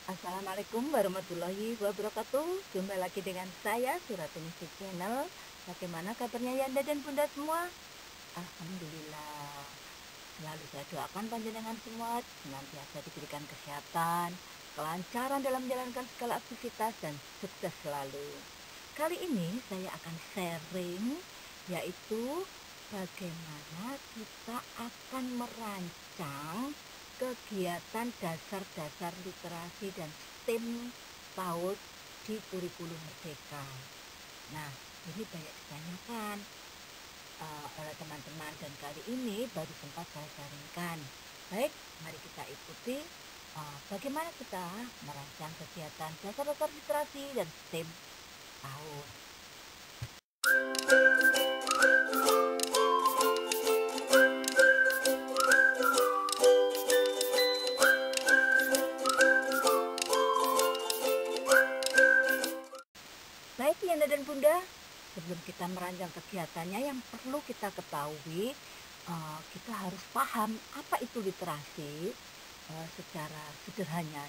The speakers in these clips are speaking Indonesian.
Assalamualaikum warahmatullahi wabarakatuh. Jumpa lagi dengan saya Suratunisih Channel. Bagaimana kabarnya Yanda dan Bunda semua? Alhamdulillah. Selalu saya doakan panjenengan semua senantiasa diberikan kesehatan, kelancaran dalam menjalankan segala aktivitas dan sukses selalu. Kali ini saya akan sharing, yaitu bagaimana kita akan merancang kegiatan dasar-dasar literasi dan STEM PAUD di kurikulum Merdeka. Nah, ini banyak ditanyakan oleh teman-teman, dan kali ini baru sempat saya sharingkan. Baik, mari kita ikuti bagaimana kita merancang kegiatan dasar-dasar literasi dan STEM PAUD. Baik Yanda dan Bunda, sebelum kita merancang kegiatannya, yang perlu kita ketahui, kita harus paham apa itu literasi. Secara sederhananya,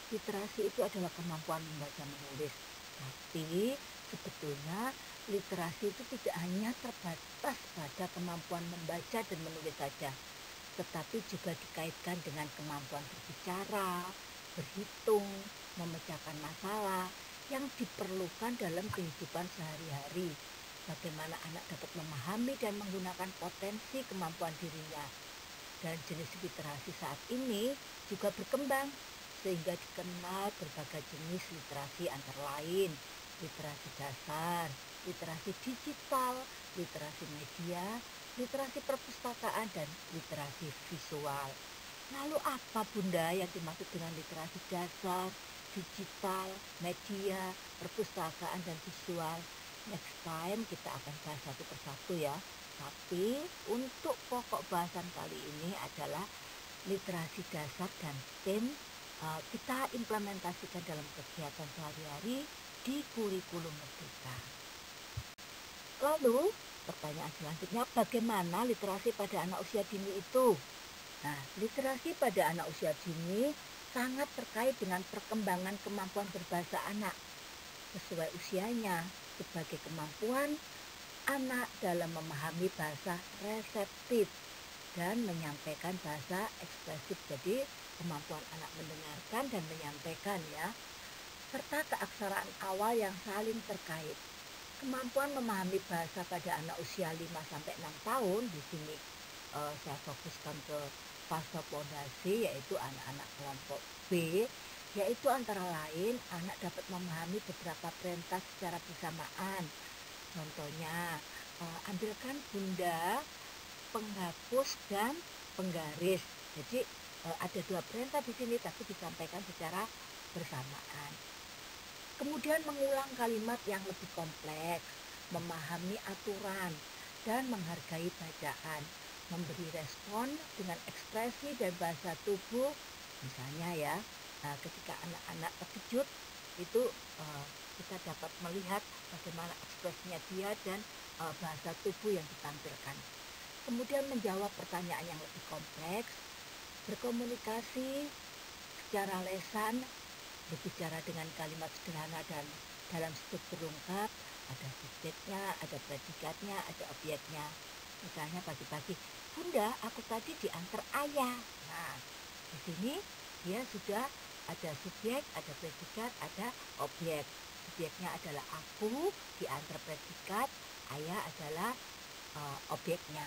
literasi itu adalah kemampuan membaca menulis. Tapi sebetulnya literasi itu tidak hanya terbatas pada kemampuan membaca dan menulis saja, tetapi juga dikaitkan dengan kemampuan berbicara, berhitung, memecahkan masalah yang diperlukan dalam kehidupan sehari-hari. Bagaimana anak dapat memahami dan menggunakan potensi kemampuan dirinya. Dan jenis literasi saat ini juga berkembang sehingga dikenal berbagai jenis literasi, antara lain literasi dasar, literasi digital, literasi media, literasi perpustakaan, dan literasi visual. Lalu apa Bunda yang dimaksud dengan literasi dasar, digital, media, perpustakaan, dan visual? Next time kita akan bahas satu persatu ya. Tapi untuk pokok bahasan kali ini adalah literasi dasar dan STEM, kita implementasikan dalam kegiatan sehari-hari di kurikulum Merdeka. Lalu pertanyaan selanjutnya, bagaimana literasi pada anak usia dini itu? Nah, literasi pada anak usia dini sangat terkait dengan perkembangan kemampuan berbahasa anak sesuai usianya, sebagai kemampuan anak dalam memahami bahasa reseptif dan menyampaikan bahasa ekspresif. Jadi kemampuan anak mendengarkan dan menyampaikan ya, serta keaksaraan awal yang saling terkait. Kemampuan memahami bahasa pada anak usia 5-6 tahun, di sini saya fokuskan ke fase fondasi, yaitu anak-anak kelompok B, yaitu antara lain anak dapat memahami beberapa perintah secara bersamaan. Contohnya, ambilkan Bunda penghapus dan penggaris. Jadi ada dua perintah di sini tapi disampaikan secara bersamaan. Kemudian mengulang kalimat yang lebih kompleks, memahami aturan, dan menghargai bacaan, memberi respon dengan ekspresi dan bahasa tubuh. Misalnya ya, ketika anak-anak terkejut itu kita dapat melihat bagaimana ekspresinya dia dan bahasa tubuh yang ditampilkan. Kemudian menjawab pertanyaan yang lebih kompleks, berkomunikasi secara lesan, berbicara dengan kalimat sederhana dan dalam struktur lengkap, ada subjeknya, ada predikatnya, ada objeknya. Misalnya pagi-pagi, Bunda, aku tadi diantar ayah. Nah, di sini dia sudah ada subjek, ada predikat, ada objek. Subjeknya adalah aku, diantar predikat, ayah adalah objeknya.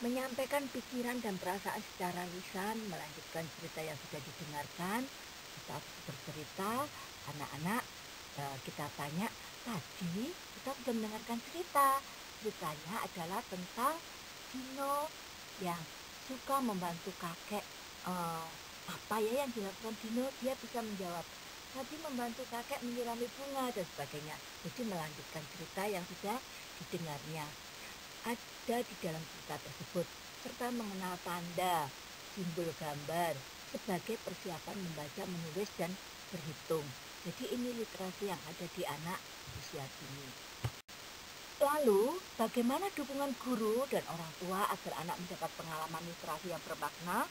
Menyampaikan pikiran dan perasaan secara lisan, melanjutkan cerita yang sudah didengarkan. Kita bercerita, anak-anak kita tanya, tadi kita sudah mendengarkan cerita. Ceritanya adalah tentang Dino yang suka membantu kakek. Apa ya yang dilakukan Dino? Dia bisa menjawab, tadi membantu kakek menyirami bunga dan sebagainya. Jadi melanjutkan cerita yang sudah didengarnya. Ada di dalam cerita tersebut, serta mengenal tanda, simbol gambar sebagai persiapan membaca, menulis, dan berhitung. Jadi ini literasi yang ada di anak usia dini. Lalu, bagaimana dukungan guru dan orang tua agar anak mendapat pengalaman literasi yang bermakna?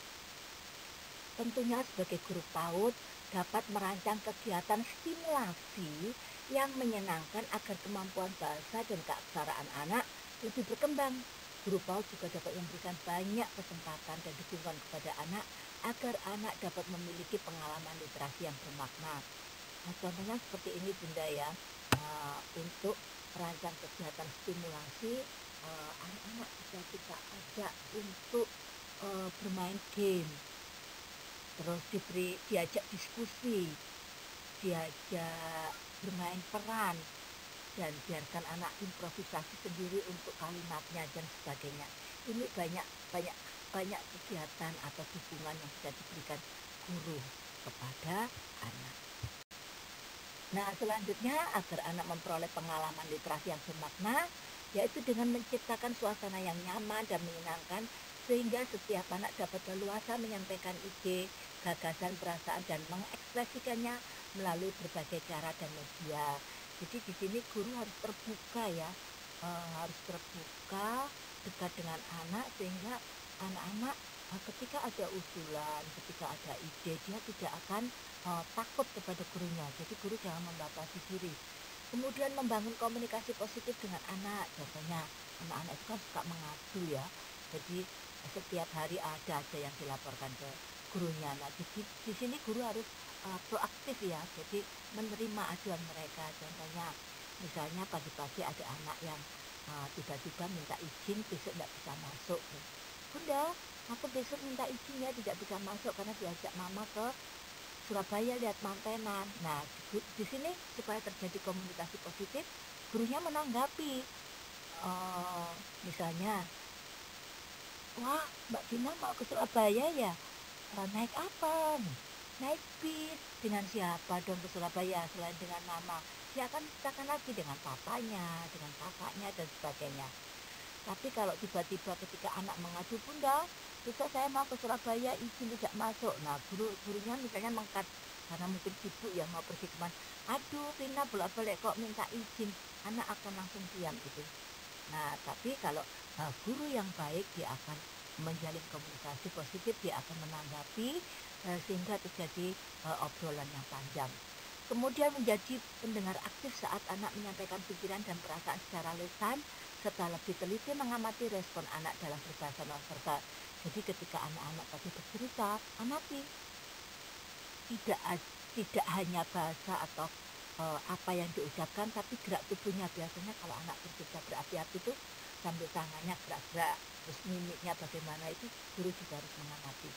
Tentunya sebagai guru PAUD dapat merancang kegiatan stimulasi yang menyenangkan agar kemampuan bahasa dan keaksaraan anak lebih berkembang. Guru PAUD juga dapat memberikan banyak kesempatan dan dukungan kepada anak agar anak dapat memiliki pengalaman literasi yang bermakna. Nah, contohnya seperti ini Bunda ya. Untuk merancang kegiatan stimulasi, anak-anak bisa kita ajak untuk bermain game, terus diajak diskusi, diajak bermain peran, dan biarkan anak improvisasi sendiri untuk kalimatnya dan sebagainya. Ini banyak banyak banyak kegiatan atau dukungan yang bisa diberikan guru kepada anak. Nah, selanjutnya agar anak memperoleh pengalaman literasi yang bermakna, yaitu dengan menciptakan suasana yang nyaman dan menyenangkan sehingga setiap anak dapat leluasa menyampaikan ide, gagasan, perasaan dan mengekspresikannya melalui berbagai cara dan media. Jadi di sini guru harus terbuka ya, harus terbuka, dekat dengan anak sehingga anak-anak ketika ada usulan, ketika ada ide, dia tidak akan takut kepada gurunya. Jadi guru jangan membatasi diri. Kemudian membangun komunikasi positif dengan anak. Contohnya anak-anak itu kan suka mengadu ya. Jadi setiap hari ada aja yang dilaporkan ke gurunya. Nah, di sini guru harus proaktif ya. Jadi menerima aduan mereka. Contohnya misalnya pagi-pagi ada anak yang tiba-tiba minta izin besok tidak bisa masuk. Bunda, aku besok minta izin ya tidak bisa masuk karena diajak mama ke Surabaya lihat mantenan. Nah, di sini supaya terjadi komunikasi positif, gurunya menanggapi. Misalnya, wah Mbak Vina mau ke Surabaya ya? Naik apa nih? Naik bis. Dengan siapa dong ke Surabaya selain dengan mama? Dia akan ceritakan lagi dengan papanya, dengan kakaknya dan sebagainya. Tapi kalau tiba-tiba ketika anak mengadu, Bunda, besok saya mau ke Surabaya, izin tidak masuk. Nah, gurunya misalnya mengkat karena mungkin sibuk ya mau pergi kemana. Aduh, Vina bolak-balik kok minta izin. Anak akan langsung diam gitu. Nah, tapi kalau guru yang baik dia akan menjalin komunikasi positif, dia akan menanggapi sehingga terjadi obrolan yang panjang. Kemudian menjadi pendengar aktif saat anak menyampaikan pikiran dan perasaan secara lisan, serta lebih teliti mengamati respon anak dalam berbahasa nonverbal. Jadi ketika anak-anak tadi bercerita, amati tidak tidak hanya bahasa atau apa yang diucapkan, tapi gerak tubuhnya. Biasanya kalau anak bercerita berapi-api itu sambil tangannya gerak-gerak, terus mimiknya bagaimana, itu guru juga harus mengamati.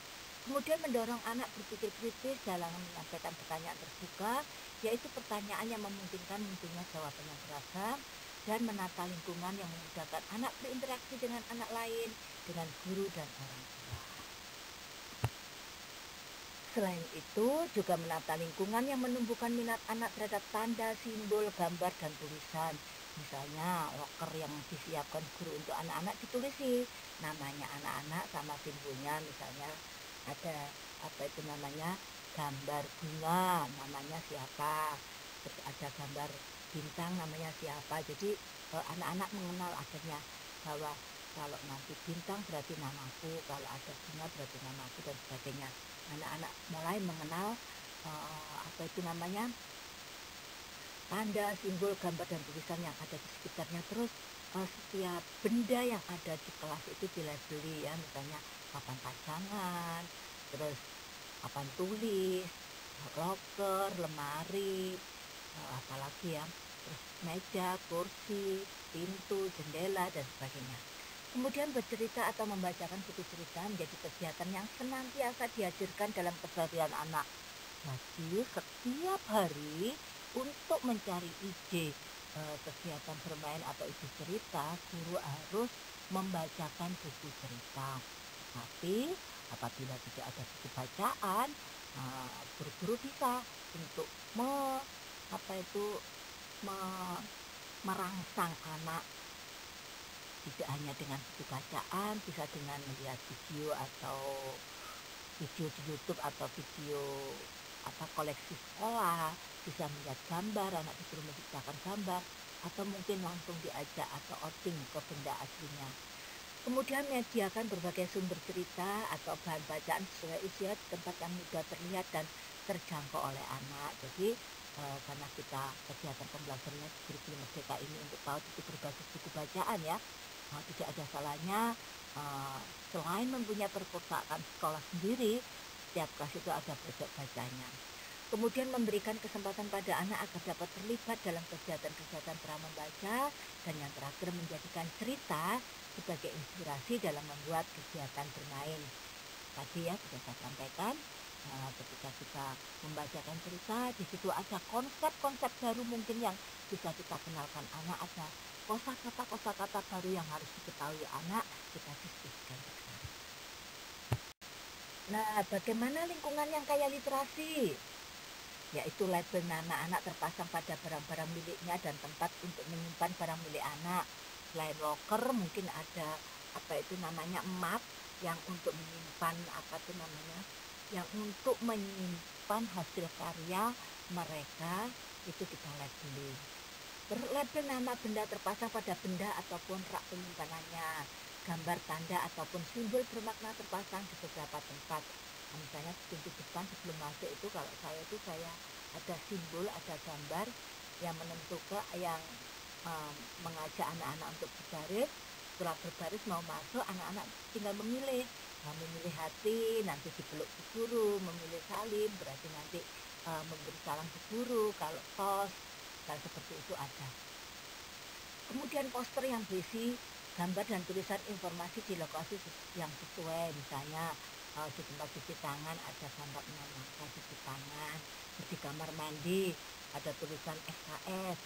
Kemudian mendorong anak berpikir kritis dalam menyampaikan pertanyaan terbuka, yaitu pertanyaan yang memungkinkan munculnya jawaban yang beragam, dan menata lingkungan yang memudahkan anak berinteraksi dengan anak lain, dengan guru dan orang tua. Selain itu, juga menata lingkungan yang menumbuhkan minat anak terhadap tanda, simbol, gambar, dan tulisan. Misalnya, loker yang disiapkan guru untuk anak-anak ditulisi namanya anak-anak sama simbolnya. Misalnya ada apa itu namanya, gambar bunga namanya siapa, terus ada gambar bintang namanya siapa. Jadi anak-anak mengenal akhirnya bahwa kalau nanti bintang berarti namaku, kalau ada bunga berarti namaku dan sebagainya. Anak-anak mulai mengenal apa itu namanya, tanda, simbol, gambar dan tulisan yang ada di sekitarnya. Terus setiap benda yang ada di kelas itu dilabeli ya, misalnya papan pajangan, terus papan tulis, loker, lemari, apalagi ya, terus meja, kursi, pintu, jendela dan sebagainya. Kemudian bercerita atau membacakan buku cerita menjadi kegiatan yang senantiasa dihadirkan dalam keseharian anak. Jadi setiap hari untuk mencari ide kegiatan bermain atau ide cerita, guru harus membacakan buku cerita. Tapi apabila tidak ada buku bacaan, guru-guru bisa untuk apa itu merangsang anak tidak hanya dengan buku bacaan, bisa dengan melihat video atau video di YouTube atau video apa koleksi sekolah, bisa melihat gambar, anak disuruh menciptakan gambar, atau mungkin langsung diajak atau outing ke benda aslinya. Kemudian menyediakan berbagai sumber cerita atau bahan bacaan sesuai usia di tempat yang mudah terlihat dan terjangkau oleh anak. Jadi karena kita kegiatan pembelajarannya di kurikulum merdeka ini untuk PAUD itu berbasis buku bacaan ya, tidak ada salahnya eh, selain mempunyai perpustakaan sekolah sendiri, setiap kelas itu ada pojok bacanya. Kemudian memberikan kesempatan pada anak agar dapat terlibat dalam kegiatan-kegiatan pra membaca, dan yang terakhir menjadikan cerita sebagai inspirasi dalam membuat kegiatan bermain. Tadi ya sudah saya sampaikan, ketika kita membacakan cerita, di situ ada konsep-konsep baru mungkin yang bisa kita kenalkan anak, ada kosakata baru yang harus diketahui anak, kita diskusikan bersama. Nah, bagaimana lingkungan yang kaya literasi? Yaitu label nama anak terpasang pada barang-barang miliknya dan tempat untuk menyimpan barang milik anak. Selain locker mungkin ada apa itu namanya map yang untuk menyimpan apa itu namanya yang untuk menyimpan hasil karya mereka, itu kita labeling. Berlabel nama benda terpasang pada benda ataupun rak penyimpanannya. Gambar tanda ataupun simbol bermakna terpasang di beberapa tempat. Nah, misalnya di pintu depan sebelum masuk itu kalau saya ada simbol, ada gambar yang menentukan yang mengajak anak-anak untuk berbaris. Setelah berbaris mau masuk, anak-anak tinggal memilih. Nah, memilih hati, nanti dipeluk bu guru, memilih salim, berarti nanti memberi salam bu guru, kalau tos, dan seperti itu ada. Kemudian poster yang berisi gambar dan tulisan informasi di lokasi yang sesuai, misalnya di tempat cuci tangan ada gambar menanamkan cuci tangan, di kamar mandi ada tulisan SKS,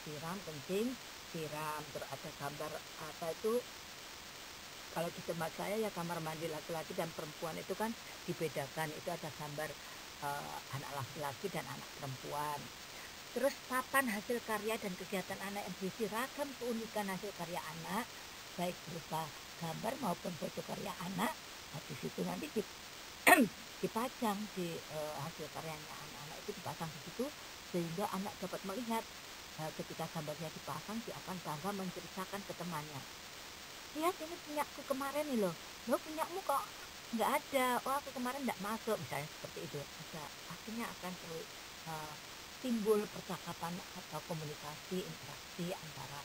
siram kencing siram, terus ada gambar apa itu, kalau di tempat saya ya kamar mandi laki-laki dan perempuan itu kan dibedakan, itu ada gambar anak laki-laki dan anak perempuan. Terus papan hasil karya dan kegiatan anak yang berisi ragam keunikan hasil karya anak, baik berupa gambar maupun foto karya anak. Nah, di situ nanti dipajang di hasil karyanya anak-anak itu dipasang di situ, sehingga anak dapat melihat ketika gambarnya dipasang, dia akan bangga menceritakan ke temannya. Lihat ini punyaku kemarin nih loh, punyamu kok nggak ada, oh aku kemarin nggak masuk, misalnya seperti itu. Ada akhirnya akan timbul percakapan atau komunikasi interaksi antara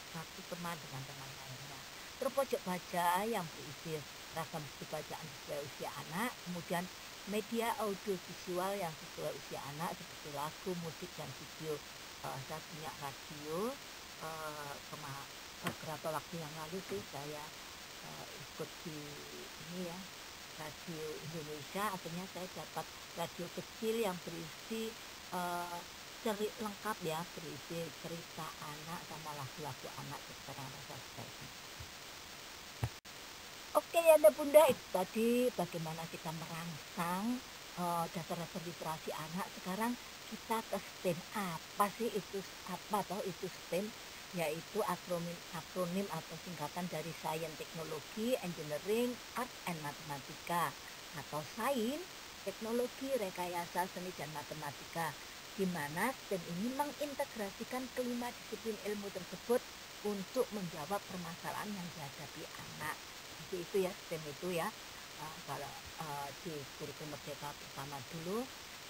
satu teman dengan teman lainnya. Terus pojok baca yang berisi ragam buku bacaan sesuai usia anak, kemudian media audio visual yang sesuai usia anak seperti lagu, musik, dan video. Saya punya radio, beberapa waktu yang lalu sih saya ikut di ini ya, Radio Indonesia, akhirnya saya dapat radio kecil yang berisi lengkap ya, berisi cerita anak sama lagu-lagu anak sekarang saya sudah itu. Oke ya bunda, itu tadi bagaimana kita merangsang dasar-dasar literasi anak. Sekarang kita ke STEM. Apa sih itu, apa atau itu STEM? Yaitu akronim atau singkatan dari Sains, Teknologi, Engineering, Art, and Matematika, atau Sains, Teknologi, Rekayasa, Seni, dan Matematika, di mana STEM ini mengintegrasikan kelima disiplin ilmu tersebut untuk menjawab permasalahan yang dihadapi anak. Jadi itu ya STEM itu ya. Kalau di kurikulum merdeka pertama dulu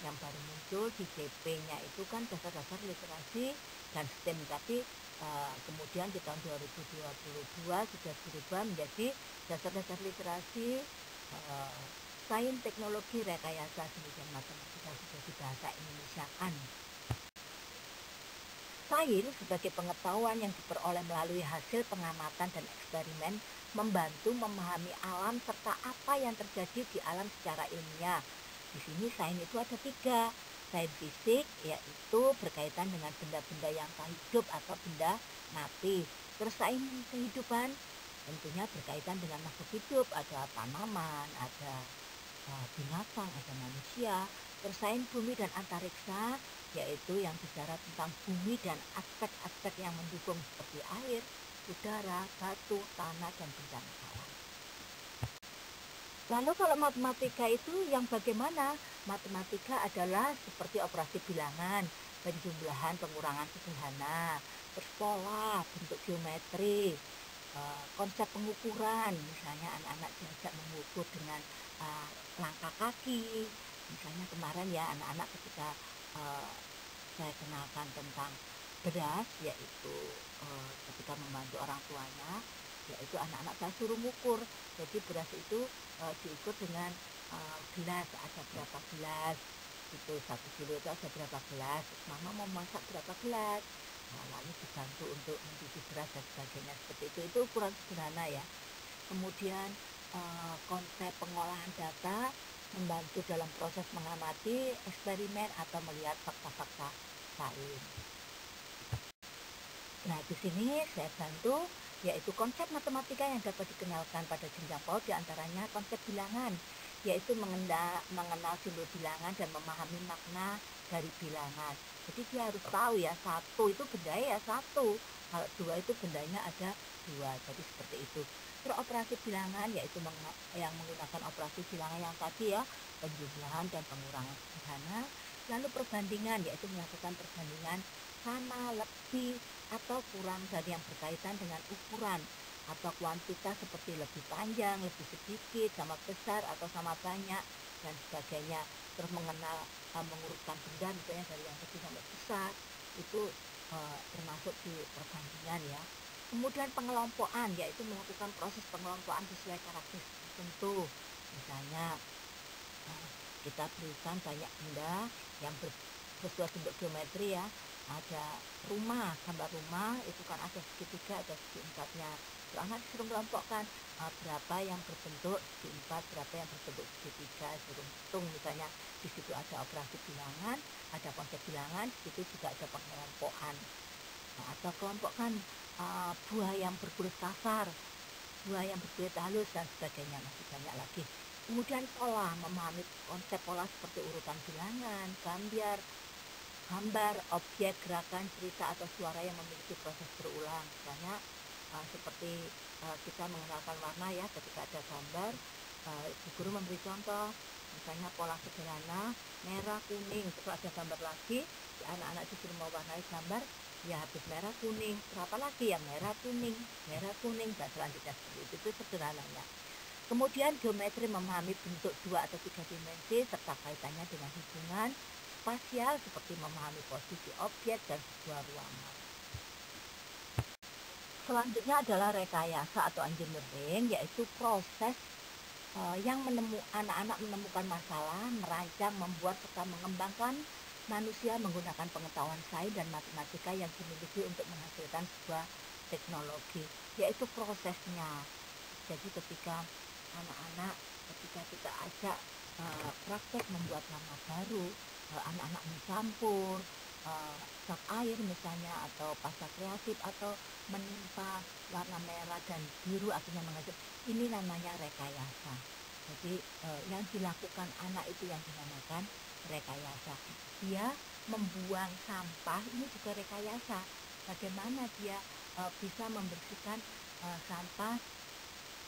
yang baru muncul di DP-nya itu kan dasar-dasar literasi dan STEM, tapi kemudian di tahun 2022 sudah berubah menjadi dasar-dasar literasi, sains, teknologi, rekayasa, seni, dan matematika, sudah bahasa Indonesiakan. Sains sebagai pengetahuan yang diperoleh melalui hasil pengamatan dan eksperimen, membantu memahami alam serta apa yang terjadi di alam secara ilmiah. Di sini sains itu ada 3. Sains fisik yaitu berkaitan dengan benda-benda yang tak hidup atau benda mati. Terus sains kehidupan tentunya berkaitan dengan makhluk hidup, ada tanaman, ada binatang, ada manusia. Terus sains bumi dan antariksa yaitu yang bicara tentang bumi dan aspek-aspek yang mendukung seperti air, udara, batu, tanah, dan bencana alam. Lalu kalau matematika itu yang bagaimana? Matematika adalah seperti operasi bilangan, penjumlahan, pengurangan sederhana, terus pola, bentuk geometri, konsep pengukuran, misalnya anak-anak diajak mengukur dengan uh, langkah kaki. Misalnya kemarin ya anak-anak ketika uh, saya kenalkan tentang beras, yaitu ketika membantu orang tuanya, yaitu anak-anak saya suruh mengukur. Jadi beras itu diukur dengan gelas, ada berapa gelas, itu 1 kilo itu ada berapa gelas, terus mama mau masak berapa gelas. Nah, lalu dibantu untuk mencuci beras dan sebagainya, seperti itu ukuran sederhana ya. Kemudian konsep pengolahan data membantu dalam proses mengamati, eksperimen, atau melihat fakta-fakta lain. Nah, di sini saya bantu yaitu konsep matematika yang dapat dikenalkan pada jenjang PAUD, diantaranya konsep bilangan, yaitu mengenal simbol bilangan dan memahami makna dari bilangan. Jadi dia harus tahu ya, satu itu bendanya ya satu, kalau dua itu bendanya ada dua, jadi seperti itu. Terus operasi bilangan yaitu yang menggunakan operasi bilangan yang tadi ya, penjumlahan dan pengurangan sederhana. Lalu perbandingan yaitu melakukan perbandingan sama, lebih, atau kurang dari yang berkaitan dengan ukuran atau kuantitas seperti lebih panjang, lebih sedikit, sama besar atau sama banyak, dan sebagainya. Terus mengenal mengurutkan benda misalnya dari yang kecil sampai besar, itu termasuk di perbandingan ya. Kemudian pengelompokan yaitu melakukan proses pengelompokan sesuai karakteristik tertentu. Misalnya kita berikan banyak benda yang sesuai bentuk geometri ya, ada rumah, gambar rumah itu kan ada segitiga, ada segi empatnya. Terus anak disuruh kelompokkan berapa yang berbentuk segi empat, berapa yang berbentuk segitiga, suruh hitung. Misalnya di situ ada operasi bilangan, ada konsep bilangan, di situ juga ada pengelompokan. Nah, atau kelompokkan buah yang berkulit kasar, buah yang berkulit halus, dan sebagainya, masih banyak lagi. Kemudian pola, memahami konsep pola seperti urutan bilangan, gambar, objek, gerakan, cerita, atau suara yang memiliki proses berulang. Misalnya seperti kita mengenalkan warna ya, ketika ada gambar, guru memberi contoh, misalnya pola sederhana, merah, kuning, terus ada gambar lagi, anak-anak disuruh mewarnai gambar, ya habis merah, kuning, berapa lagi yang merah, kuning, dan selanjutnya seperti itu sederhananya. Kemudian geometri, memahami bentuk 2 atau 3 dimensi serta kaitannya dengan hubungan spasial seperti memahami posisi objek dan sebuah ruangan. Selanjutnya adalah rekayasa atau engineering, yaitu proses yang anak-anak menemukan masalah, merancang, membuat serta mengembangkan manusia menggunakan pengetahuan sains dan matematika yang dimiliki untuk menghasilkan sebuah teknologi, yaitu prosesnya. Jadi ketika anak-anak, ketika kita ajak praktek membuat warna baru, anak-anak mencampur cat air misalnya, atau pasta kreatif, atau menimpa warna merah dan biru akhirnya menghasilkan, ini namanya rekayasa. Jadi yang dilakukan anak itu yang dinamakan rekayasa. Dia membuang sampah, ini juga rekayasa. Bagaimana dia bisa membersihkan sampah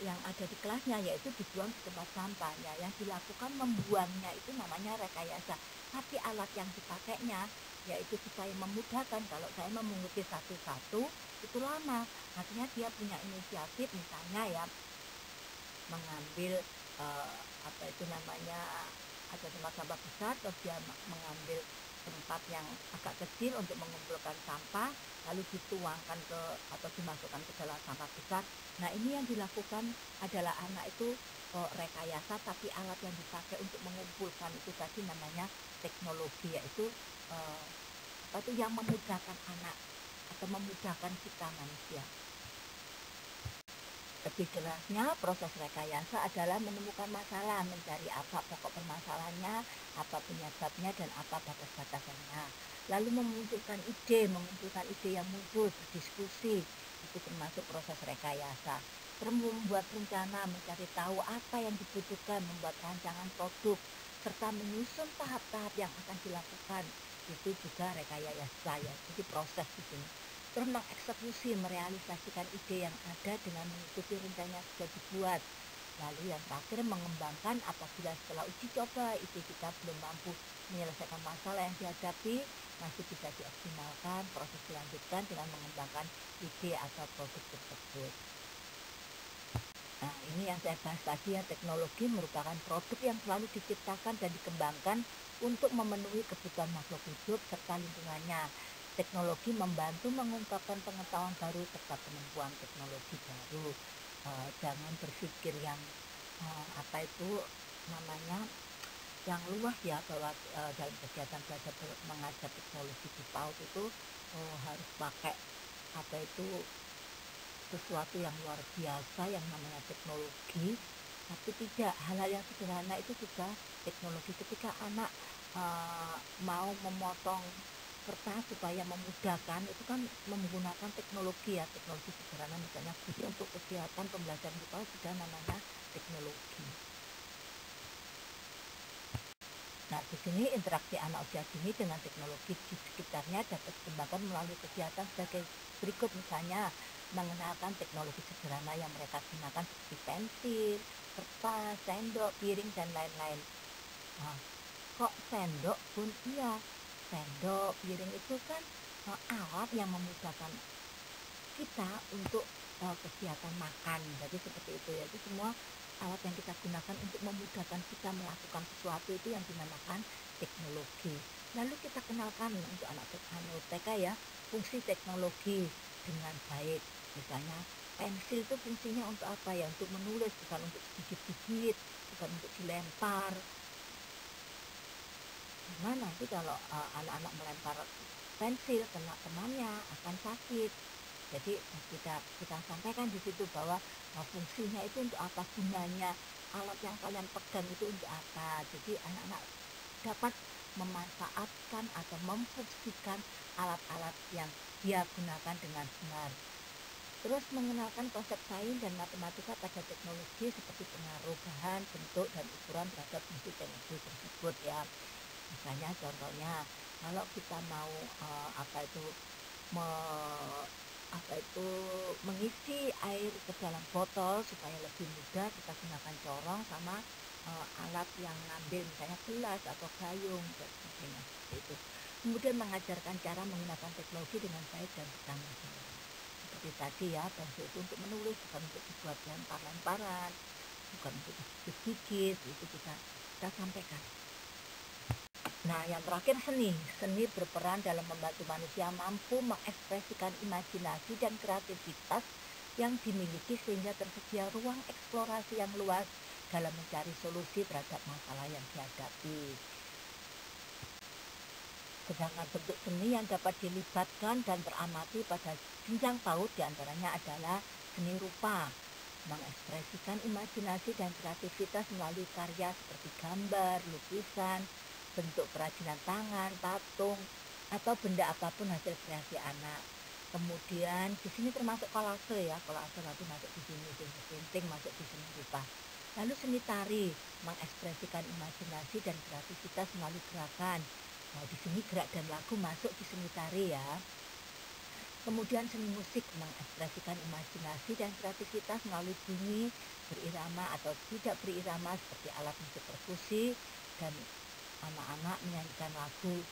yang ada di kelasnya, yaitu dibuang di tempat sampahnya. Yang dilakukan membuangnya itu namanya rekayasa. Tapi alat yang dipakainya yaitu supaya memudahkan, kalau saya memunguti satu-satu itu lama. Artinya dia punya inisiatif, misalnya ya mengambil apa itu namanya, ada tempat sampah besar, terus dia mengambil tempat yang agak kecil untuk mengumpulkan sampah, lalu dituangkan ke atau dimasukkan ke dalam sampah besar. Nah, ini yang dilakukan adalah anak itu rekayasa, tapi alat yang dipakai untuk mengumpulkan itu tadi namanya teknologi, yaitu apa itu yang memudahkan anak atau memudahkan kita manusia. Lebih jelasnya, proses rekayasa adalah menemukan masalah, mencari apa pokok permasalahannya, apa penyebabnya, dan apa batas-batasannya. Lalu mengumpulkan ide yang muncul, berdiskusi, itu termasuk proses rekayasa. Terus membuat rencana, mencari tahu apa yang dibutuhkan, membuat rancangan produk, serta menyusun tahap-tahap yang akan dilakukan, itu juga rekayasa ya. Jadi proses di sini. Terus mengeksekusi, merealisasikan ide yang ada dengan mengikuti rencana yang sudah dibuat. Lalu yang terakhir, mengembangkan apabila setelah uji coba ide kita belum mampu menyelesaikan masalah yang dihadapi, masih bisa dioptimalkan, proses dilanjutkan dengan mengembangkan ide atau produk tersebut. Nah, ini yang saya bahas tadi ya, teknologi merupakan produk yang selalu diciptakan dan dikembangkan untuk memenuhi kebutuhan makhluk hidup serta lingkungannya. Teknologi membantu mengungkapkan pengetahuan baru serta penemuan teknologi baru. Jangan berpikir yang apa itu namanya yang luas ya, bahwa dalam kegiatan belajar mengajar teknologi di PAUD itu harus pakai apa itu sesuatu yang luar biasa yang namanya teknologi, tapi tidak, hal-hal yang sederhana itu juga teknologi. Ketika anak mau memotong kertas supaya memudahkan, itu kan menggunakan teknologi ya, teknologi sederhana misalnya guru untuk kegiatan pembelajaran di PAUD sudah namanya teknologi. Nah, di sini interaksi anak usia dini dengan teknologi di sekitarnya dapat dikembangkan melalui kegiatan sebagai berikut, misalnya mengenalkan teknologi sederhana yang mereka gunakan seperti pensil, kertas, sendok, piring, dan lain-lain. Nah, kok sendok pun? Iya, sendok, piring itu kan alat yang memudahkan kita untuk kegiatan makan. Jadi seperti itu ya, itu semua alat yang kita gunakan untuk memudahkan kita melakukan sesuatu itu yang dinamakan teknologi. Lalu kita kenalkan untuk anak TK ya, fungsi teknologi dengan baik. Misalnya pensil itu fungsinya untuk apa ya? Untuk menulis, bukan untuk digigit-gigit, bukan untuk dilempar. Karena nanti kalau anak-anak melempar pensil kena temannya akan sakit. Jadi kita kita sampaikan di situ bahwa fungsinya itu untuk apa, gunanya alat yang kalian pegang itu untuk apa. Jadi anak-anak dapat memanfaatkan atau memfungsikan alat-alat yang dia gunakan dengan benar. Terus mengenalkan konsep sains dan matematika pada teknologi seperti pengaruh bahan, bentuk, dan ukuran terhadap fungsi teknologi tersebut ya. Misalnya contohnya, kalau kita mau apa itu me- apa itu mengisi air ke dalam botol supaya lebih mudah, kita gunakan corong sama alat yang ngambil misalnya gelas atau gayung dan sebagainya seperti itu. Kemudian mengajarkan cara menggunakan teknologi dengan baik dan bertanggung jawab. Seperti tadi ya, pensil itu untuk menulis, bukan untuk dibuat lempar-lemparan, bukan untuk digigit-gigit, itu kita sampaikan. Nah, yang terakhir seni. Seni berperan dalam membantu manusia mampu mengekspresikan imajinasi dan kreativitas yang dimiliki sehingga tersedia ruang eksplorasi yang luas dalam mencari solusi terhadap masalah yang dihadapi. Sedangkan bentuk seni yang dapat dilibatkan dan teramati pada jenjang PAUD diantaranya adalah seni rupa, mengekspresikan imajinasi dan kreativitas melalui karya seperti gambar, lukisan, bentuk kerajinan tangan, patung, atau benda apapun hasil kreasi anak. Kemudian di sini termasuk kolase ya, kolase nanti masuk di sini, painting masuk di seni rupa. Lalu seni tari mengekspresikan imajinasi dan kreativitas melalui gerakan. Nah, di sini gerak dan lagu masuk di seni tari ya. Kemudian seni musik mengekspresikan imajinasi dan kreativitas melalui bunyi berirama atau tidak berirama seperti alat musik perkusi, dan anak-anak menyanyikan lagu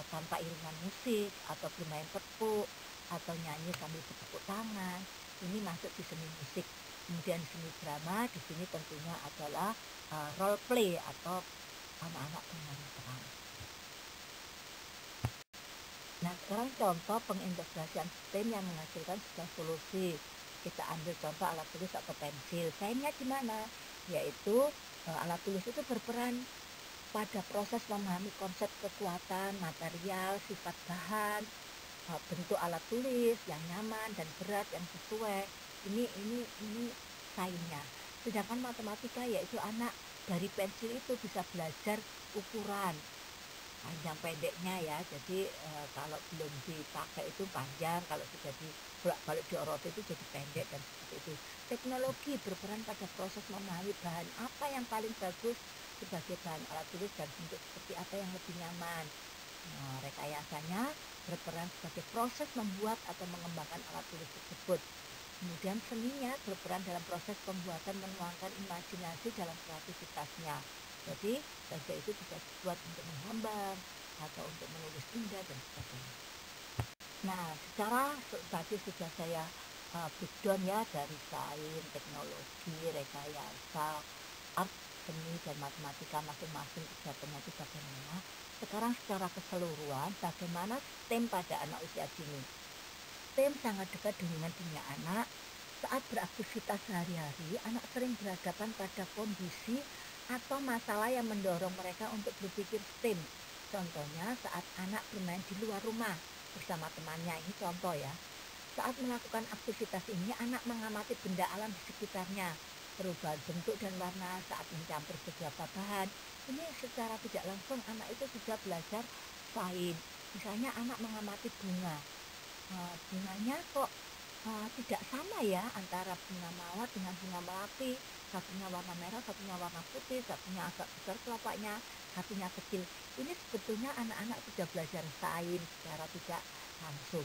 tanpa iringan musik atau bermain tepuk atau nyanyi sambil bertepuk tangan. Ini masuk di seni musik. Kemudian seni drama di sini tentunya adalah role play atau anak-anak bermain peran. Nah, sekarang contoh pengintegrasian sistem yang menghasilkan sebuah solusi. Kita ambil contoh alat tulis atau pensil. Sainnya di mana? Yaitu alat tulis itu berperan pada proses memahami konsep kekuatan, material, sifat bahan, bentuk alat tulis yang nyaman dan berat yang sesuai. Ini sainnya. Sedangkan matematika yaitu anak dari pensil itu bisa belajar ukuran panjang pendeknya ya. Jadi kalau belum dipakai itu panjang, kalau sudah bolak-balik diorot itu jadi pendek dan seperti itu. Teknologi berperan pada proses memahami bahan apa yang paling bagus sebagai bahan alat tulis dan bentuk seperti apa yang lebih nyaman. Nah, rekayasanya berperan sebagai proses membuat atau mengembangkan alat tulis tersebut. Kemudian seninya berperan dalam proses pembuatan, menuangkan imajinasi dalam kreativitasnya. Jadi pensil itu bisa dibuat untuk menggambar atau untuk menulis indah dan sebagainya. Nah, secara tadi sudah saya breakdown ya dari sains, teknologi, rekayasa, art, seni, dan matematika masing-masing kegiatannya itu bagaimana. Sekarang secara keseluruhan bagaimana STEM pada anak usia dini. STEM sangat dekat dengan dunia anak. Saat beraktivitas sehari-hari, anak sering berhadapan pada kondisi atau masalah yang mendorong mereka untuk berpikir STEM. Contohnya saat anak bermain di luar rumah bersama temannya, ini contoh ya. Saat melakukan aktivitas ini, anak mengamati benda alam di sekitarnya, perubahan bentuk dan warna saat mencampur beberapa bahan. Ini secara tidak langsung anak itu sudah belajar sains. Misalnya anak mengamati bunga. Bunganya kok tidak sama ya antara bunga mawar dengan bunga melati. Satunya warna merah, satunya warna putih, satunya agak besar kelopaknya, satunya kecil. Ini sebetulnya anak-anak sudah belajar sains secara tidak langsung.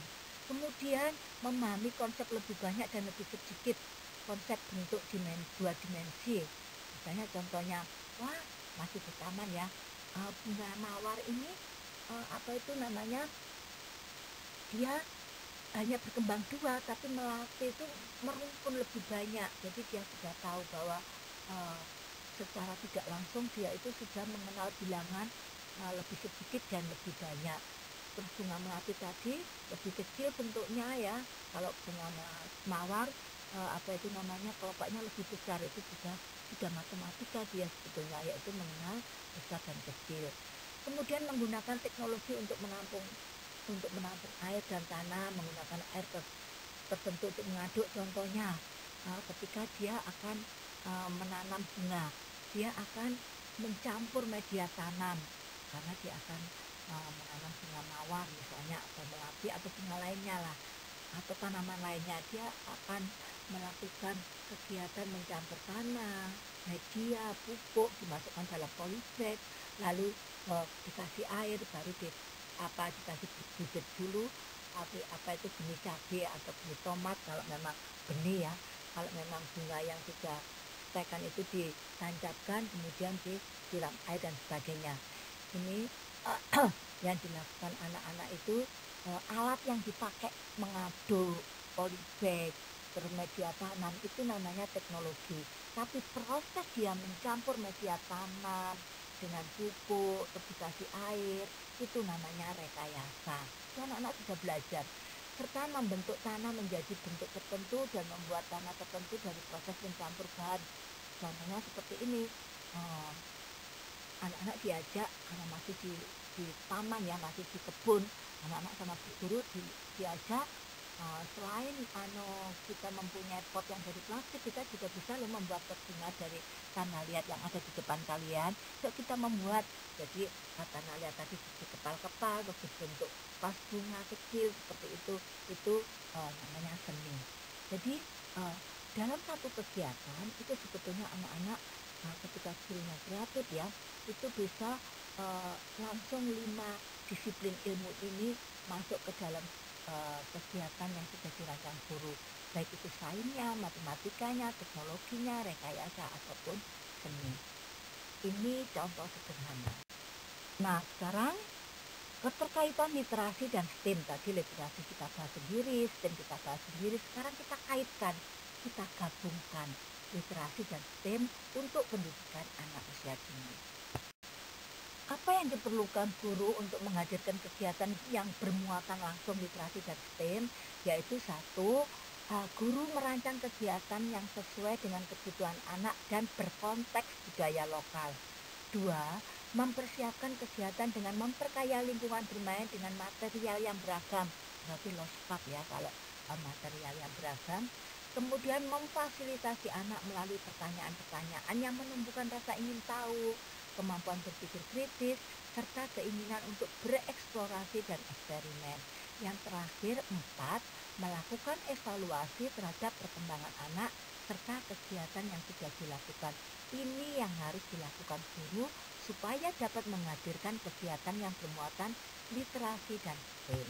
Kemudian memahami konsep lebih banyak dan lebih sedikit, konsep bentuk dua dimensi. Misalnya contohnya, wah masih di taman ya, bunga mawar ini apa itu namanya, dia hanya berkembang dua, tapi melati itu merumpun lebih banyak. Jadi dia sudah tahu bahwa uh, secara tidak langsung dia itu sudah mengenal bilangan lebih sedikit dan lebih banyak. Terus bunga melati tadi lebih kecil bentuknya ya. Kalau bunga mawar apa itu namanya, kelopaknya lebih besar. Itu sudah matematika dia sebetulnya, yaitu mengenal besar dan kecil. Kemudian menggunakan teknologi untuk menampung air dan tanah, menggunakan air tertentu untuk mengaduk. Contohnya ketika dia akan menanam bunga, dia akan mencampur media tanam karena dia akan menanam bunga mawar misalnya, atau melati, atau bunga lainnya lah, atau tanaman lainnya. Dia akan melakukan kegiatan mencampur tanah, media, pupuk, dimasukkan dalam polybag, lalu dikasih air, baru dikasih bibit dulu, apa itu benih cabai atau benih tomat kalau memang benih ya. Kalau memang bunga yang sudah tekan itu ditancapkan, kemudian disiram air dan sebagainya. Ini yang dilakukan anak-anak itu, alat yang dipakai mengaduk, polybag, bermedia tanam, itu namanya teknologi. Tapi proses dia mencampur media tanam dengan pupuk, terus dikasih air, itu namanya rekayasa. Itu anak-anak sudah belajar. Serta membentuk tanah menjadi bentuk tertentu dan membuat tanah tertentu dari proses mencampur bahan. Contohnya seperti ini, anak-anak diajak karena masih di taman ya, masih di kebun, anak-anak sama guru diajak, selain kita mempunyai pot yang dari plastik, kita juga bisa loh membuat pot bunga dari tanah liat yang ada di depan kalian. Yuk kita membuat, jadi tanah liat tadi dikepal-kepal terus dibentuk pas bunga kecil seperti itu namanya seni. Jadi dalam satu kegiatan itu sebetulnya anak-anak ketika gurunya kreatif ya, itu bisa langsung 5 disiplin ilmu ini masuk ke dalam kegiatan yang sudah dirancang guru, baik itu sainsnya, matematikanya, teknologinya, rekayasa, ataupun seni. Ini contoh sederhana. Nah sekarang keterkaitan literasi dan STEM, tadi literasi kita bahas sendiri, STEM kita bahas sendiri. Sekarang kita kaitkan, kita gabungkan literasi dan STEM untuk pendidikan anak usia dini. Apa yang diperlukan guru untuk menghadirkan kegiatan yang bermuatan langsung literasi dan STEM? Yaitu satu, guru merancang kegiatan yang sesuai dengan kebutuhan anak dan berkonteks budaya lokal. Dua, mempersiapkan kegiatan dengan memperkaya lingkungan bermain dengan material yang beragam. Berarti lospak ya kalau material yang beragam. Kemudian memfasilitasi anak melalui pertanyaan-pertanyaan yang menumbuhkan rasa ingin tahu, kemampuan berpikir kritis, serta keinginan untuk bereksplorasi dan eksperimen. Yang terakhir, 4, melakukan evaluasi terhadap perkembangan anak serta kegiatan yang sudah dilakukan. Ini yang harus dilakukan guru supaya dapat menghadirkan kegiatan yang bermuatan literasi dan STEM.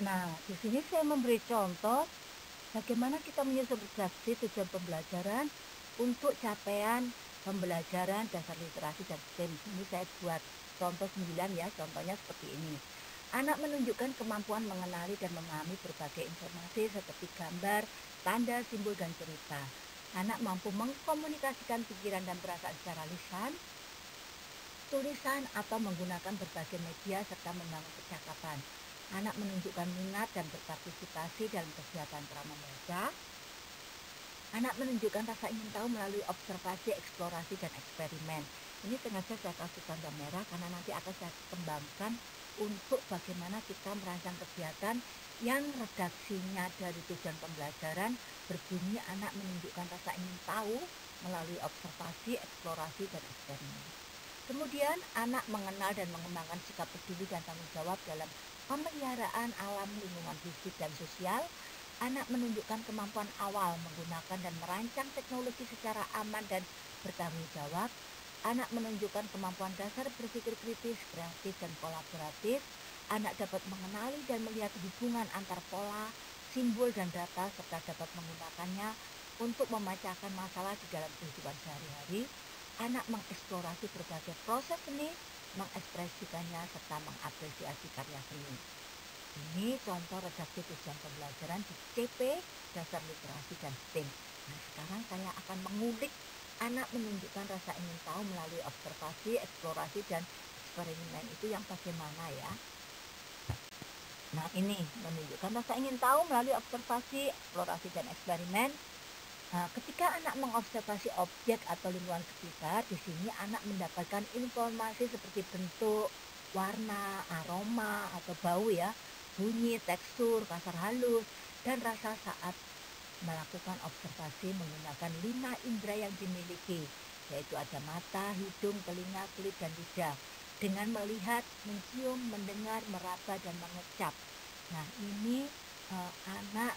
Nah, di sini saya memberi contoh bagaimana kita menyusun redaksi tujuan pembelajaran untuk capaian pembelajaran dasar literasi dan STEM. Ini saya buat contoh 9 ya, contohnya seperti ini. Anak menunjukkan kemampuan mengenali dan memahami berbagai informasi seperti gambar, tanda, simbol, dan cerita. Anak mampu mengkomunikasikan pikiran dan perasaan secara lisan, tulisan, atau menggunakan berbagai media serta membangun percakapan. Anak menunjukkan minat dan berpartisipasi dalam kegiatan pramuka. Anak menunjukkan rasa ingin tahu melalui observasi, eksplorasi, dan eksperimen. Ini sengaja saya kasih tanda merah karena nanti akan saya kembangkan untuk bagaimana kita merancang kegiatan yang redaksinya dari tujuan pembelajaran berbunyi anak menunjukkan rasa ingin tahu melalui observasi, eksplorasi, dan eksperimen. Kemudian anak mengenal dan mengembangkan sikap peduli dan tanggung jawab dalam pemeliharaan alam, lingkungan fisik dan sosial. Anak menunjukkan kemampuan awal menggunakan dan merancang teknologi secara aman dan bertanggung jawab. Anak menunjukkan kemampuan dasar berpikir kritis, kreatif, dan kolaboratif. Anak dapat mengenali dan melihat hubungan antar pola, simbol, dan data serta dapat menggunakannya untuk memecahkan masalah di dalam kehidupan sehari-hari. Anak mengeksplorasi berbagai proses seni, mengekspresikannya, serta mengapresiasi karya seni. Ini contoh redaksi tujuan pembelajaran di CP, Dasar Literasi dan STEM. Nah, sekarang saya akan mengulik anak menunjukkan rasa ingin tahu melalui observasi, eksplorasi, dan eksperimen itu yang bagaimana ya. Nah, ini menunjukkan rasa ingin tahu melalui observasi, eksplorasi, dan eksperimen. Nah, ketika anak mengobservasi objek atau lingkungan sekitar, di sini anak mendapatkan informasi seperti bentuk, warna, aroma, atau bau ya, bunyi, tekstur, kasar halus, dan rasa saat melakukan observasi menggunakan 5 indera yang dimiliki, yaitu ada mata, hidung, telinga, kulit, dan lidah, dengan melihat, mencium, mendengar, meraba, dan mengecap. Nah, ini anak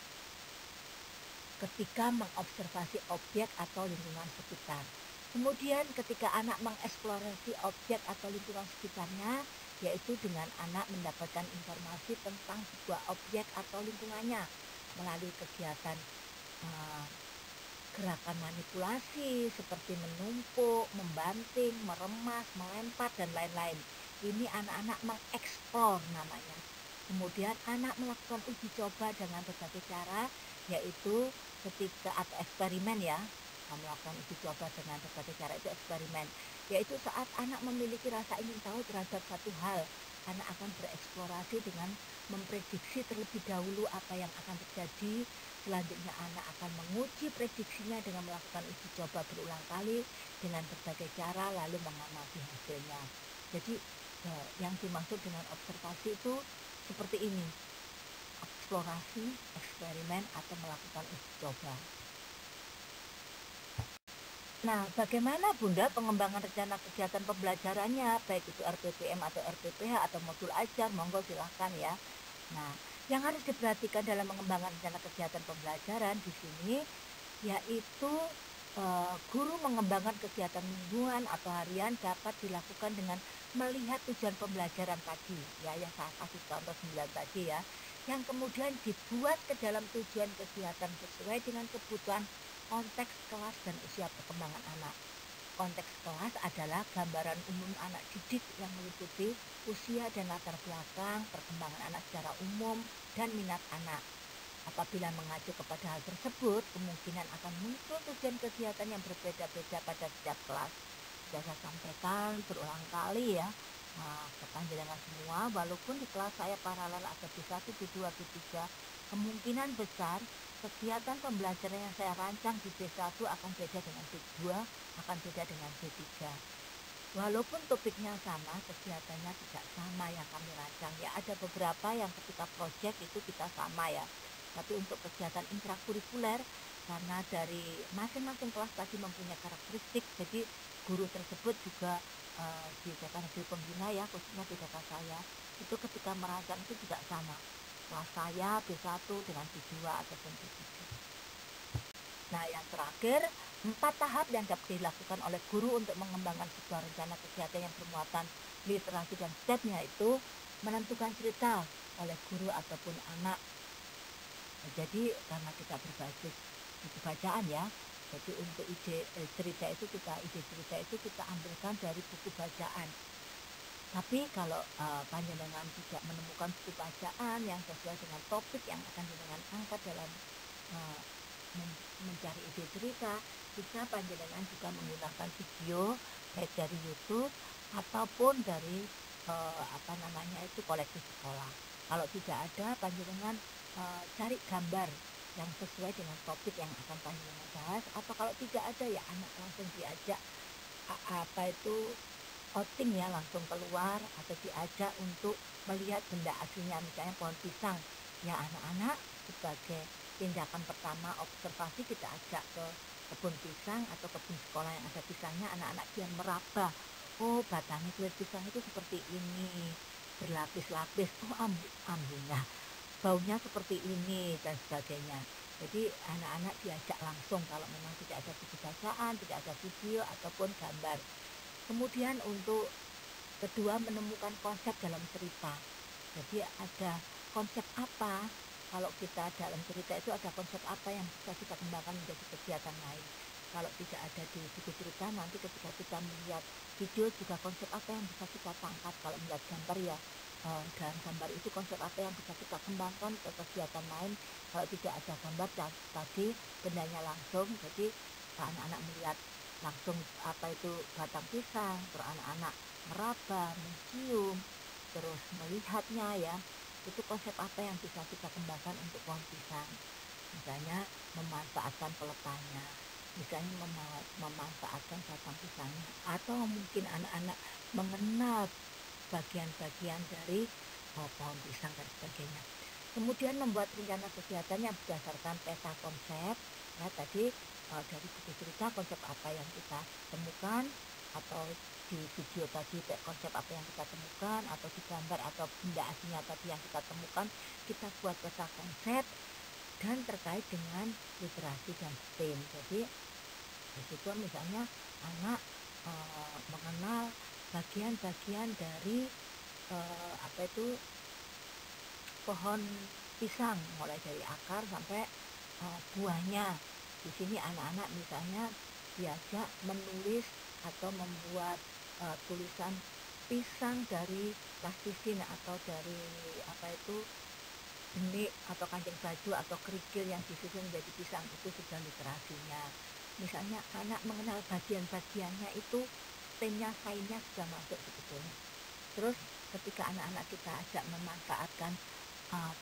ketika mengobservasi objek atau lingkungan sekitar. Kemudian ketika anak mengeksplorasi objek atau lingkungan sekitarnya, yaitu dengan anak mendapatkan informasi tentang sebuah objek atau lingkungannya melalui kegiatan gerakan manipulasi seperti menumpuk, membanting, meremas, melempar, dan lain-lain. Ini anak-anak mengeksplor namanya. Kemudian anak melakukan uji coba dengan berbagai cara, yaitu ketika atau eksperimen ya, melakukan uji coba dengan berbagai cara itu eksperimen, yaitu saat anak memiliki rasa ingin tahu terhadap satu hal, anak akan bereksplorasi dengan memprediksi terlebih dahulu apa yang akan terjadi. Selanjutnya anak akan menguji prediksinya dengan melakukan uji coba berulang kali dengan berbagai cara lalu mengamati hasilnya. Jadi yang dimaksud dengan observasi itu seperti ini, eksplorasi, eksperimen, atau melakukan uji coba. Nah, bagaimana Bunda pengembangan rencana kegiatan pembelajarannya, baik itu RPPM atau RPPH atau modul ajar, monggo silahkan ya. Nah, yang harus diperhatikan dalam mengembangkan rencana kegiatan pembelajaran di sini, yaitu guru mengembangkan kegiatan mingguan atau harian dapat dilakukan dengan melihat tujuan pembelajaran tadi, ya yang saya kasih contoh 9 tadi ya, yang kemudian dibuat ke dalam tujuan kegiatan sesuai dengan kebutuhan konteks kelas dan usia perkembangan anak. Konteks kelas adalah gambaran umum anak didik yang meliputi usia dan latar belakang perkembangan anak secara umum dan minat anak. Apabila mengacu kepada hal tersebut, kemungkinan akan muncul tujuan kegiatan yang berbeda-beda pada setiap kelas. Sudah saya sampaikan berulang kali ya, kepanjangan semua, walaupun di kelas saya paralel ada B1, B2, B3, kemungkinan besar kegiatan pembelajaran yang saya rancang di B1 akan beda dengan B2, akan beda dengan B3. Walaupun topiknya sama, kegiatannya tidak sama yang kami rancang. Ya ada beberapa yang ketika proyek itu kita sama ya. Tapi untuk kegiatan intrakurikuler, karena dari masing-masing kelas tadi mempunyai karakteristik, jadi guru tersebut juga di data negeri pembina ya, khususnya di data saya, itu ketika merancang itu tidak sama. Kelas saya B1 dengan B2 ataupun B3. Nah, yang terakhir, 4 tahap yang dapat dilakukan oleh guru untuk mengembangkan sebuah rencana kegiatan yang bermuatan literasi dan STEM, yaitu menentukan cerita oleh guru ataupun anak. Jadi karena kita berbasis buku bacaan ya, jadi untuk ide cerita itu kita ambilkan dari buku bacaan. Tapi kalau panjenengan tidak menemukan buku bacaan yang sesuai dengan topik yang akan jenengan angkat dalam mencari ide cerita, bisa panjenengan juga menggunakan video baik dari YouTube ataupun dari apa namanya itu koleksi sekolah. Kalau tidak ada, panjenengan cari gambar yang sesuai dengan topik yang akan panjenengan bahas, atau kalau tidak ada ya anak langsung diajak apa itu outing ya, langsung keluar atau diajak untuk melihat benda aslinya, misalnya pohon pisang ya. Anak-anak sebagai tindakan pertama observasi, kita ajak ke kebun pisang atau kebun sekolah yang ada pisangnya, anak-anak biar meraba, oh batangnya kulit pisang itu seperti ini, berlapis-lapis, oh ambunya baunya seperti ini dan sebagainya. Jadi anak-anak diajak langsung kalau memang tidak ada buku bacaan, tidak ada video ataupun gambar. Kemudian untuk kedua, menemukan konsep dalam cerita. Jadi ada konsep apa, kalau kita dalam cerita itu ada konsep apa yang bisa kita kembangkan menjadi kegiatan lain. Kalau tidak ada di buku cerita, nanti ketika kita melihat video juga konsep apa yang bisa kita tangkap. Kalau melihat gambar ya, dalam gambar itu konsep apa yang bisa kita kembangkan ke kegiatan lain. Kalau tidak ada gambar tadi bendanya langsung, jadi anak-anak melihat langsung apa itu batang pisang, terus anak-anak meraba, mencium, terus melihatnya ya, itu konsep apa yang bisa kita kembangkan untuk pohon pisang. Misalnya memanfaatkan pelepahnya, misalnya memanfaatkan batang pisangnya, atau mungkin anak-anak mengenal bagian-bagian dari pohon pisang dan sebagainya. Kemudian membuat rencana kegiatan yang berdasarkan peta konsep. Ya tadi dari buku cerita konsep apa yang kita temukan, atau di video tadi konsep apa yang kita temukan, atau di gambar atau benda aslinya tadi yang kita temukan, kita buat peta konsep dan terkait dengan literasi dan STEM. Jadi di situ misalnya anak mengenal bagian-bagian dari apa itu pohon pisang, mulai dari akar sampai buahnya. Di sini anak-anak misalnya diajak menulis atau membuat tulisan pisang dari plastisin, atau dari apa itu benik atau kancing baju atau kerikil yang disusun menjadi pisang, itu sudah literasinya. Misalnya anak mengenal bagian-bagiannya, itu stemnya, sainnya sudah masuk sebetulnya. Terus ketika anak-anak kita ajak memanfaatkan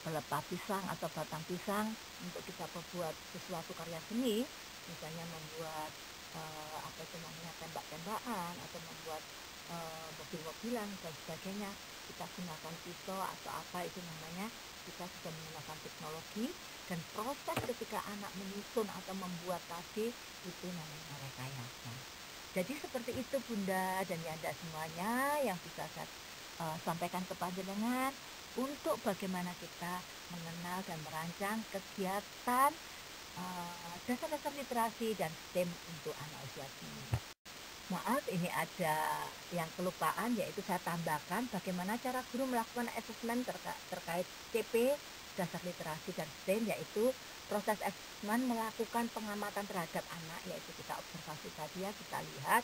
pelepah pisang atau batang pisang untuk kita membuat sesuatu karya seni, misalnya membuat apa itu namanya tembak-tembakan, atau membuat mobil-mobilan dan sebagainya, kita gunakan pisau atau apa itu namanya, kita sudah menggunakan teknologi. Dan proses ketika anak menyusun atau membuat tadi, itu namanya rekayasa. Jadi seperti itu Bunda dan Yanda semuanya yang bisa saya sampaikan ke panjenengan untuk bagaimana kita mengenal dan merancang kegiatan dasar-dasar literasi dan STEM untuk anak usia dini. Maaf, ini ada yang kelupaan, yaitu saya tambahkan bagaimana cara guru melakukan asesmen terkait CP dasar literasi dan STEM, yaitu proses asesmen melakukan pengamatan terhadap anak, yaitu kita observasi tadi ya, kita lihat,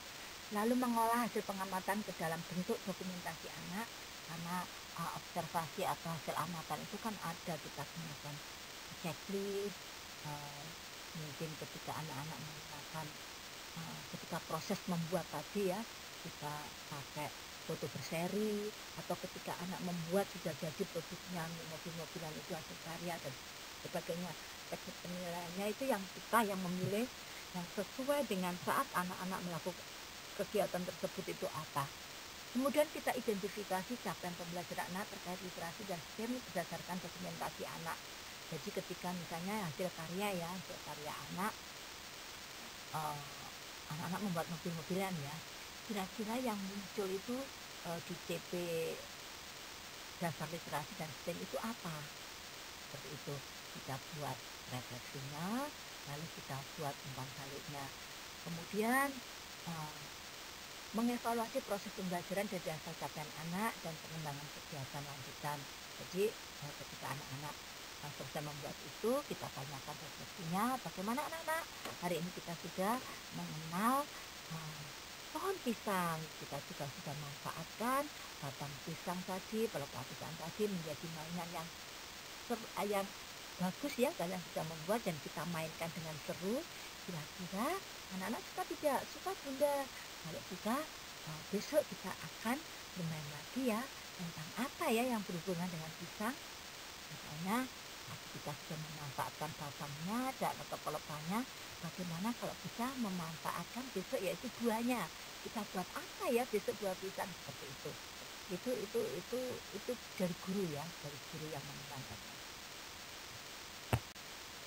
lalu mengolah hasil pengamatan ke dalam bentuk dokumentasi anak. Karena observasi atau hasil amatan itu kan ada, kita gunakan checklist, mungkin ketika anak-anak menggunakan ketika proses membuat tadi ya, kita pakai foto berseri, atau ketika anak membuat sudah jadi produknya, mobil-mobilan itu hasil karya dan sebagainya. Teknik penilaiannya itu yang kita yang memilih yang sesuai dengan saat anak-anak melakukan kegiatan tersebut itu apa. Kemudian kita identifikasi capaian pembelajaran anak terkait literasi dan STEM berdasarkan dokumentasi anak. Jadi ketika misalnya hasil karya anak, anak-anak membuat mobil-mobilan ya, kira-kira yang muncul itu di CP dasar literasi dan STEM itu apa, seperti itu. Kita buat refleksinya, lalu kita buat umpan baliknya. Kemudian mengevaluasi proses pembelajaran dari hasil capaian anak dan pengembangan kegiatan lanjutan. Jadi ketika anak-anak selesai membuat itu, kita tanyakan refleksinya, bagaimana anak-anak hari ini kita sudah mengenal pohon pisang, kita juga sudah manfaatkan batang pisang tadi, pelepah pisang tadi menjadi mainan yang bagus ya kalian bisa membuat dan kita mainkan dengan seru. Kira-kira anak-anak suka tidak? Suka Bunda? Kalau suka, besok kita akan bermain lagi ya tentang apa ya yang berhubungan dengan pisang. Misalnya tadi kita sudah memanfaatkan batangnya dan atau pelepahnya. Bagaimana kalau kita memanfaatkan besok yaitu buahnya? Kita buat apa ya besok buah pisang seperti itu? Itu dari guru ya, dari guru yang menerangkannya.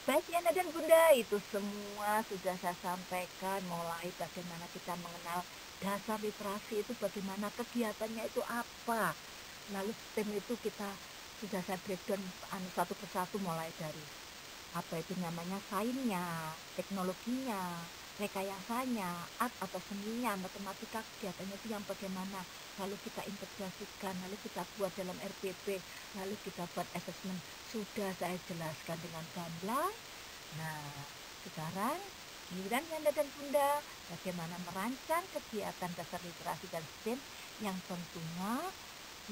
Baik Yana dan Bunda, itu semua sudah saya sampaikan mulai bagaimana kita mengenal dasar literasi itu, bagaimana kegiatannya itu apa. Lalu STEM itu kita sudah saya breakdown satu persatu mulai dari apa itu namanya sainsnya, teknologinya, rekayasanya, art atau seninya, matematika kegiatannya itu yang bagaimana. Lalu kita integrasikan, lalu kita buat dalam RPP, lalu kita buat assessment. Sudah saya jelaskan dengan gamblang. Nah, sekarang giliran Yanda dan Bunda bagaimana merancang kegiatan dasar literasi dan STEM yang tentunya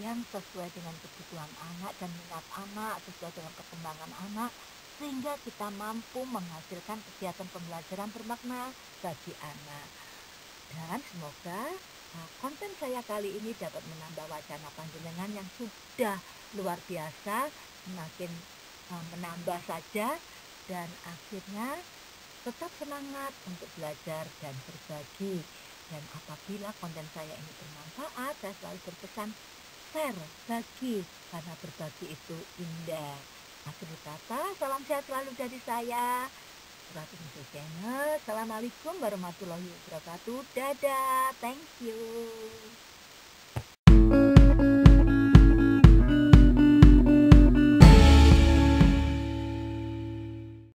yang sesuai dengan kebutuhan anak dan minat anak, sesuai dengan perkembangan anak, sehingga kita mampu menghasilkan kegiatan pembelajaran bermakna bagi anak. Dan semoga konten saya kali ini dapat menambah wacana panjenengan yang sudah luar biasa, semakin menambah saja, dan akhirnya tetap semangat untuk belajar dan berbagi. Dan apabila konten saya ini bermanfaat, saya selalu berpesan share, bagi, karena berbagi itu indah. Akhir kata, salam sehat selalu dari saya, Ratu Musik Channel. Assalamualaikum warahmatullahi wabarakatuh. Dadah, thank you.